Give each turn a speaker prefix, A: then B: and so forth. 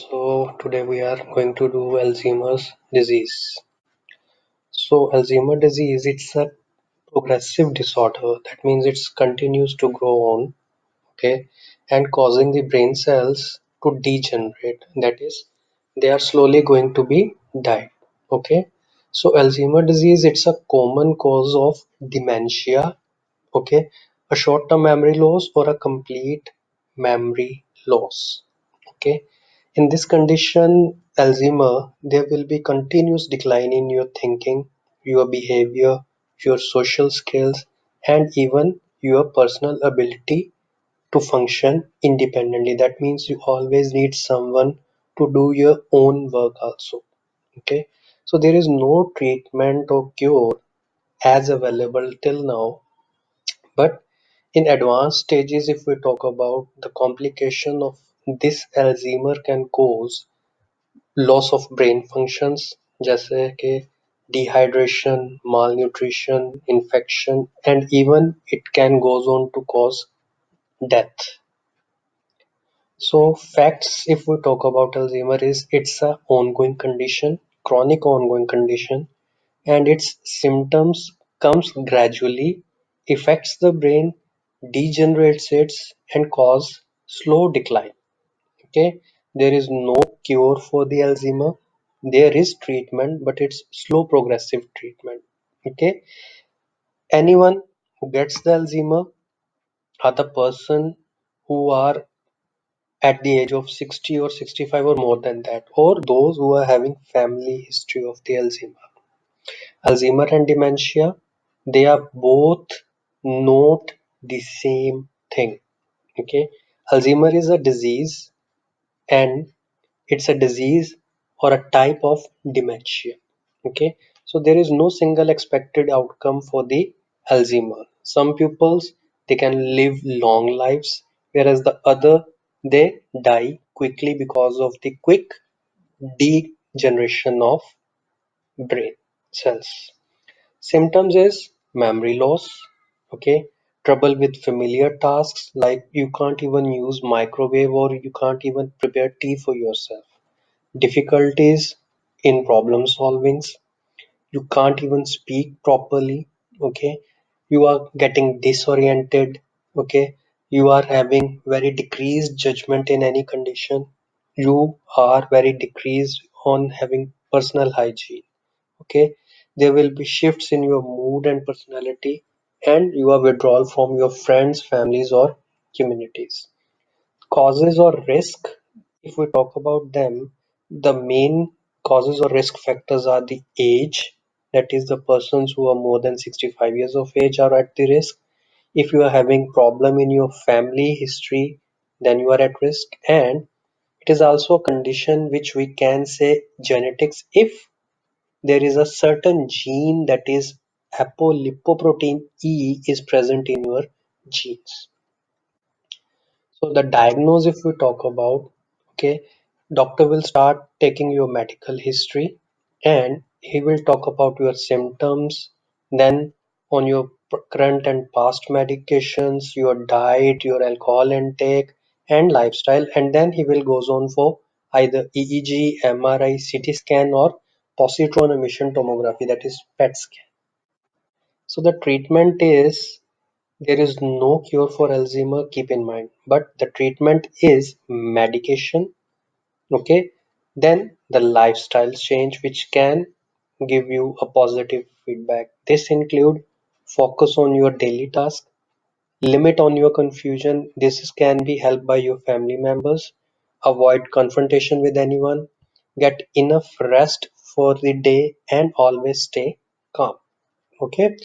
A: So today we are going to do Alzheimer's disease. So Alzheimer disease, it's a progressive disorder. That means it continues to grow on, okay, and causing the brain cells to degenerate. That is, they are slowly going to be died. Okay. So Alzheimer disease, it's a common cause of dementia, okay, a short-term memory loss or a complete memory loss. Okay. In this condition, Alzheimer, there will be continuous decline in your thinking, your behavior, your social skills, and even your personal ability to function independently. That means you always need someone to do your own work also. Okay. So there is no treatment or cure as available till now, but in advanced stages, if we talk about the complication of this Alzheimer can cause loss of brain functions जैसे कि dehydration, malnutrition, infection, and even it can goes on to cause death. So facts, if we talk about Alzheimer, is it's a ongoing condition, chronic ongoing condition, and its symptoms comes gradually, affects the brain, degenerates it, and cause slow decline. Okay, there is no cure for the Alzheimer. There is treatment, but it's slow progressive treatment. Okay, anyone who gets the Alzheimer are the person who are at the age of 60 or 65 or more than that, or those who are having family history of the Alzheimer. Alzheimer and dementia, they are both not the same thing. Okay, Alzheimer is a disease, and it's a disease or a type of dementia. Okay, so there is no single expected outcome for the Alzheimer. Some pupils, they can live long lives, whereas the other, they die quickly because of the quick degeneration of brain cells. Symptoms is memory loss, okay, trouble with familiar tasks like you can't even use microwave or you can't even prepare tea for yourself. Difficulties in problem solvings, you can't even speak properly, okay, you are getting disoriented, okay, you are having very decreased judgment in any condition, you are very decreased on having personal hygiene. Okay, there will be shifts in your mood and personality, and you are withdrawal from your friends, families, or communities. Causes or risk, if we talk about them, the main causes or risk factors are the age, that is, the persons who are more than 65 years of age are at the risk. If you are having problem in your family history, then you are at risk, and it is also a condition which we can say genetics. If there is a certain gene, that is apolipoprotein E, is present in your genes. So the diagnosis, if we talk about, okay, doctor will start taking your medical history and he will talk about your symptoms, then on your current and past medications, your diet, your alcohol intake and lifestyle, and then he will goes on for either EEG, MRI, CT scan or positron emission tomography, that is PET scan. So the treatment is, there is no cure for Alzheimer, keep in mind, but the treatment is medication, okay? Then the lifestyle change, which can give you a positive feedback. This include focus on your daily task, limit on your confusion. This can be helped by your family members. Avoid confrontation with anyone. Get enough rest for the day and always stay calm. Okay.